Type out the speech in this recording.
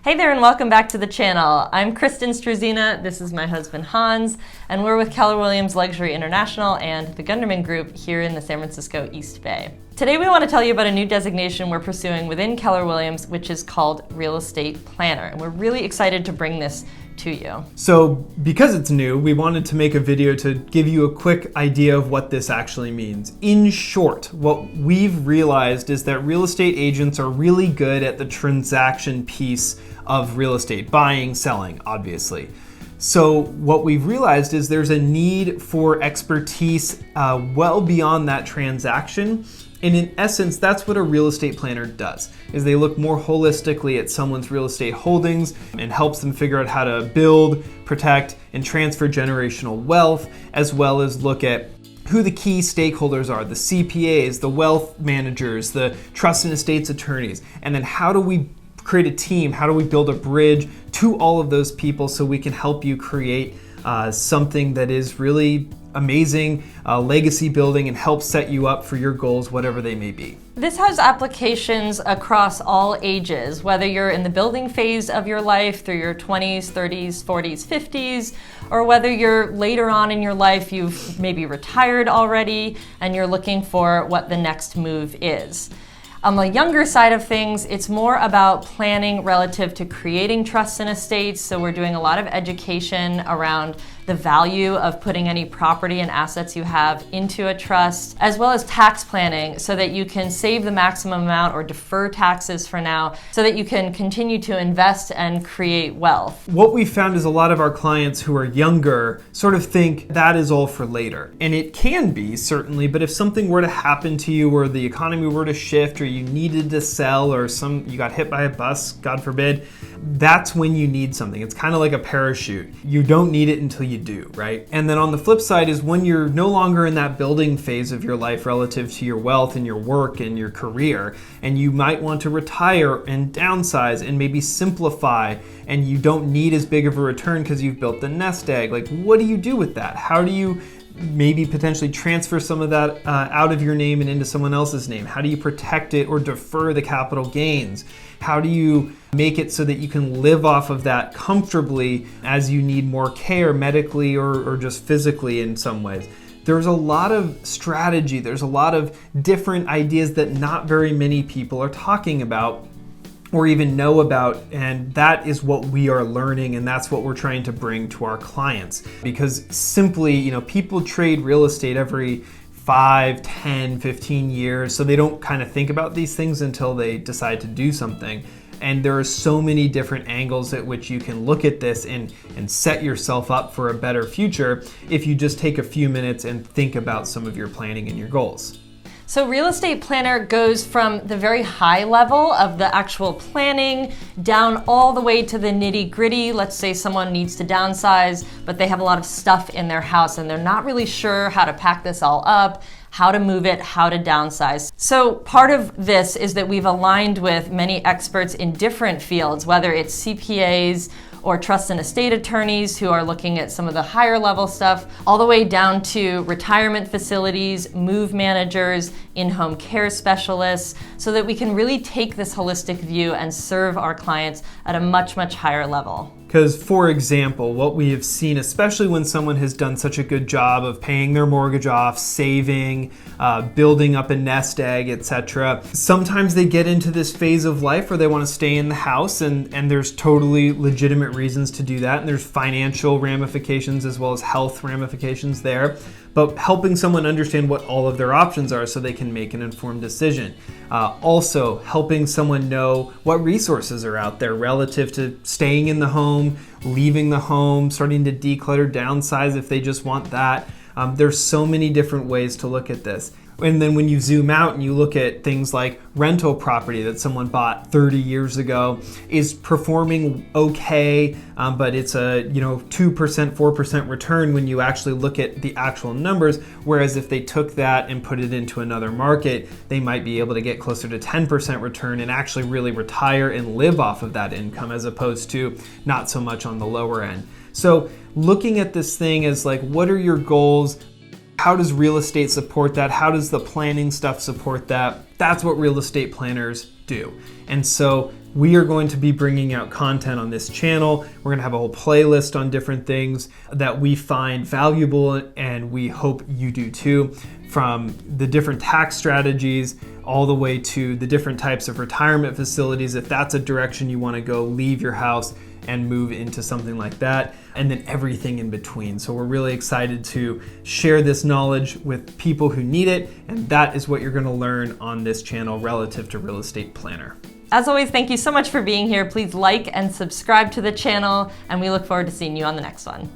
Hey there and welcome back to the channel. I'm Kristin Struzyna, this is my husband Hans, and we're with Keller Williams Luxury International and the Gunderman Group here in the San Francisco East Bay. Today we want to tell you about a new designation we're pursuing within Keller Williams, which is called Real Estate Planner, and we're really excited to bring this to you. So because it's new, we wanted to make a video to give you a quick idea of what this actually means. In short, what we've realized is that real estate agents are really good at the transaction piece of real estate, buying, selling, obviously. So what we've realized is there's a need for expertise well beyond that transaction. And in essence, that's what a real estate planner does, is they look more holistically at someone's real estate holdings and helps them figure out how to build, protect, and transfer generational wealth, as well as look at who the key stakeholders are, the CPAs, the wealth managers, the trust and estates attorneys, and then how do we create a team, how do we build a bridge to all of those people so we can help you create something that is really amazing, legacy building, and help set you up for your goals, whatever they may be. This has applications across all ages, whether you're in the building phase of your life through your 20s, 30s, 40s, 50s, or whether you're later on in your life, you've maybe retired already, and you're looking for what the next move is. On the younger side of things, it's more about planning relative to creating trusts and estates. So we're doing a lot of education around the value of putting any property and assets you have into a trust, as well as tax planning so that you can save the maximum amount or defer taxes for now so that you can continue to invest and create wealth. What we found is a lot of our clients who are younger sort of think that is all for later. And it can be, certainly, but if something were to happen to you or the economy were to shift or you needed to sell or you got hit by a bus, God forbid, that's when you need something. It's kind of like a parachute. You don't need it until you do, right? And then on the flip side is when you're no longer in that building phase of your life relative to your wealth and your work and your career, and you might want to retire and downsize and maybe simplify, and you don't need as big of a return because you've built the nest egg. Like, what do you do with that? How do you maybe potentially transfer some of that out of your name and into someone else's name? How do you protect it or defer the capital gains? How do you make it so that you can live off of that comfortably as you need more care medically or just physically in some ways? There's a lot of strategy. There's a lot of different ideas that not very many people are talking about or even know about, and that is what we are learning, and that's what we're trying to bring to our clients. Because simply, people trade real estate every 5, 10, 15 years, so they don't kind of think about these things until they decide to do something. And there are so many different angles at which you can look at this and set yourself up for a better future if you just take a few minutes and think about some of your planning and your goals. So Real Estate Planner goes from the very high level of the actual planning down all the way to the nitty gritty. Let's say someone needs to downsize, but they have a lot of stuff in their house and they're not really sure how to pack this all up, how to move it, how to downsize. So part of this is that we've aligned with many experts in different fields, whether it's CPAs or trust and estate attorneys who are looking at some of the higher level stuff, all the way down to retirement facilities, move managers, in-home care specialists, so that we can really take this holistic view and serve our clients at a much, much higher level. Because, for example, what we have seen, especially when someone has done such a good job of paying their mortgage off, saving, building up a nest egg, etc., sometimes they get into this phase of life where they want to stay in the house, and there's totally legitimate reasons to do that, and there's financial ramifications as well as health ramifications there. But helping someone understand what all of their options are so they can make an informed decision. Also, helping someone know what resources are out there relative to staying in the home, leaving the home, starting to declutter, downsize if they just want that. There's so many different ways to look at this. And then when you zoom out and you look at things like rental property that someone bought 30 years ago is performing okay, but it's a 2%, 4% return when you actually look at the actual numbers. Whereas if they took that and put it into another market, they might be able to get closer to 10% return and actually really retire and live off of that income as opposed to not so much on the lower end. So looking at this thing as like, what are your goals? How does real estate support that? How does the planning stuff support that? That's what real estate planners do. And so we are going to be bringing out content on this channel. We're going to have a whole playlist on different things that we find valuable, and we hope you do too, from the different tax strategies all the way to the different types of retirement facilities. If that's a direction you want to go, leave your house and move into something like that, and then everything in between. So we're really excited to share this knowledge with people who need it, and that is what you're going to learn on this channel relative to Real Estate Planner. As always, thank you so much for being here. Please like and subscribe to the channel, and we look forward to seeing you on the next one.